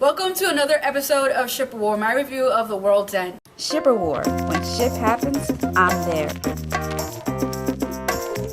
Welcome to another episode of Ship War, my review of The World's End. Shipper War. When ship happens, I'm there.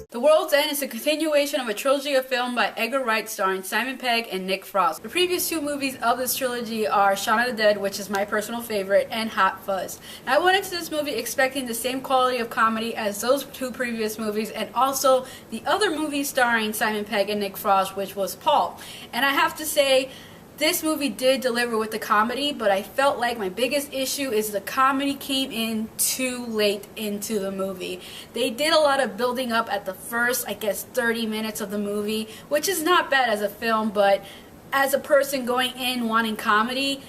The World's End is a continuation of a trilogy of film by Edgar Wright starring Simon Pegg and Nick Frost. The previous two movies of this trilogy are Shaun of the Dead, which is my personal favorite, and Hot Fuzz. Now, I went into this movie expecting the same quality of comedy as those two previous movies, and also the other movie starring Simon Pegg and Nick Frost, which was Paul. And I have to say, this movie did deliver with the comedy, but I felt like my biggest issue is the comedy came in too late into the movie. They did a lot of building up at the first, 30 minutes of the movie, which is not bad as a film, but as a person going in wanting comedy,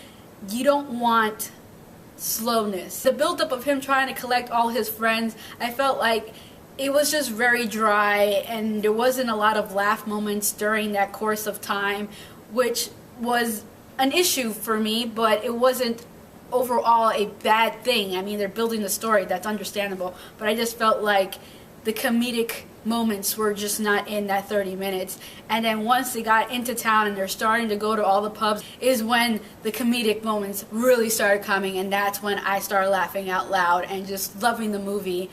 you don't want slowness. The buildup of him trying to collect all his friends, I felt like it was just very dry, and there wasn't a lot of laugh moments during that course of time, which was an issue for me, but it wasn't overall a bad thing. I mean, they're building the story, that's understandable, but I just felt like the comedic moments were just not in that 30 minutes. And then once they got into town and they're starting to go to all the pubs is when the comedic moments really started coming, and that's when I started laughing out loud and just loving the movie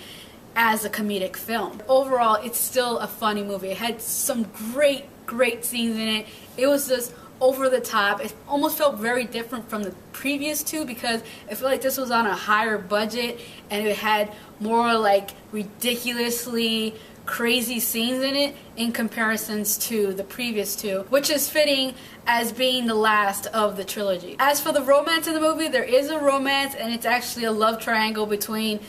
as a comedic film. Overall, it's still a funny movie. It had some great scenes in it. It was just over the top. It almost felt very different from the previous two because I feel like this was on a higher budget and it had more like ridiculously crazy scenes in it in comparisons to the previous two, which is fitting as being the last of the trilogy. As for the romance in the movie, there is a romance, and it's actually a love triangle between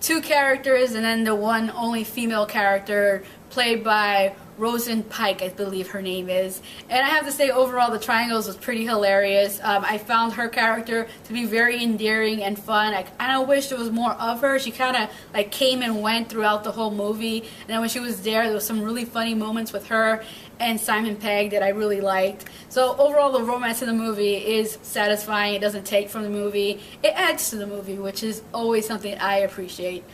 two characters and then the one only female character played by Rosen Pike, I believe her name is. And I have to say, overall, the triangles was pretty hilarious. I found her character to be very endearing and fun. I kind of wish there was more of her. She kind of came and went throughout the whole movie. And then when she was there was some really funny moments with her and Simon Pegg that I really liked. So overall, the romance in the movie is satisfying. It doesn't take from the movie. It adds to the movie, which is always something I appreciate.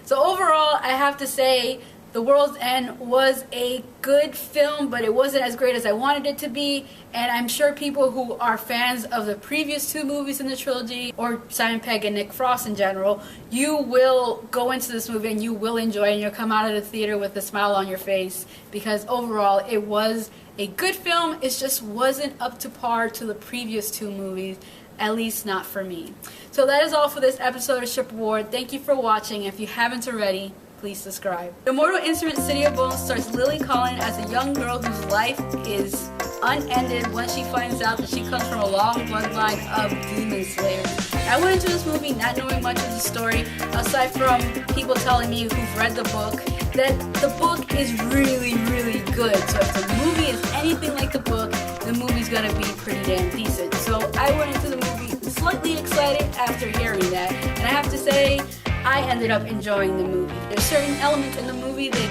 So overall, I have to say, The World's End was a good film, but it wasn't as great as I wanted it to be, and I'm sure people who are fans of the previous two movies in the trilogy, or Simon Pegg and Nick Frost in general, you will go into this movie and you will enjoy it, and you'll come out of the theater with a smile on your face, because overall it was a good film. It just wasn't up to par to the previous two movies, at least not for me. So that is all for this episode of Ship War. Thank you for watching. If you haven't already, please subscribe. The mortal instrument City of Bones stars Lily Collin as a young girl whose life is unended once she finds out that she comes from a long bloodline of demon slayers. I went into this movie not knowing much of the story, aside from people telling me who've read the book that the book is really good. So if the movie is anything like the book, the movie's gonna be pretty damn decent. So I went into the movie slightly excited after hearing that, and I have to say, I ended up enjoying the movie. There's certain elements in the movie that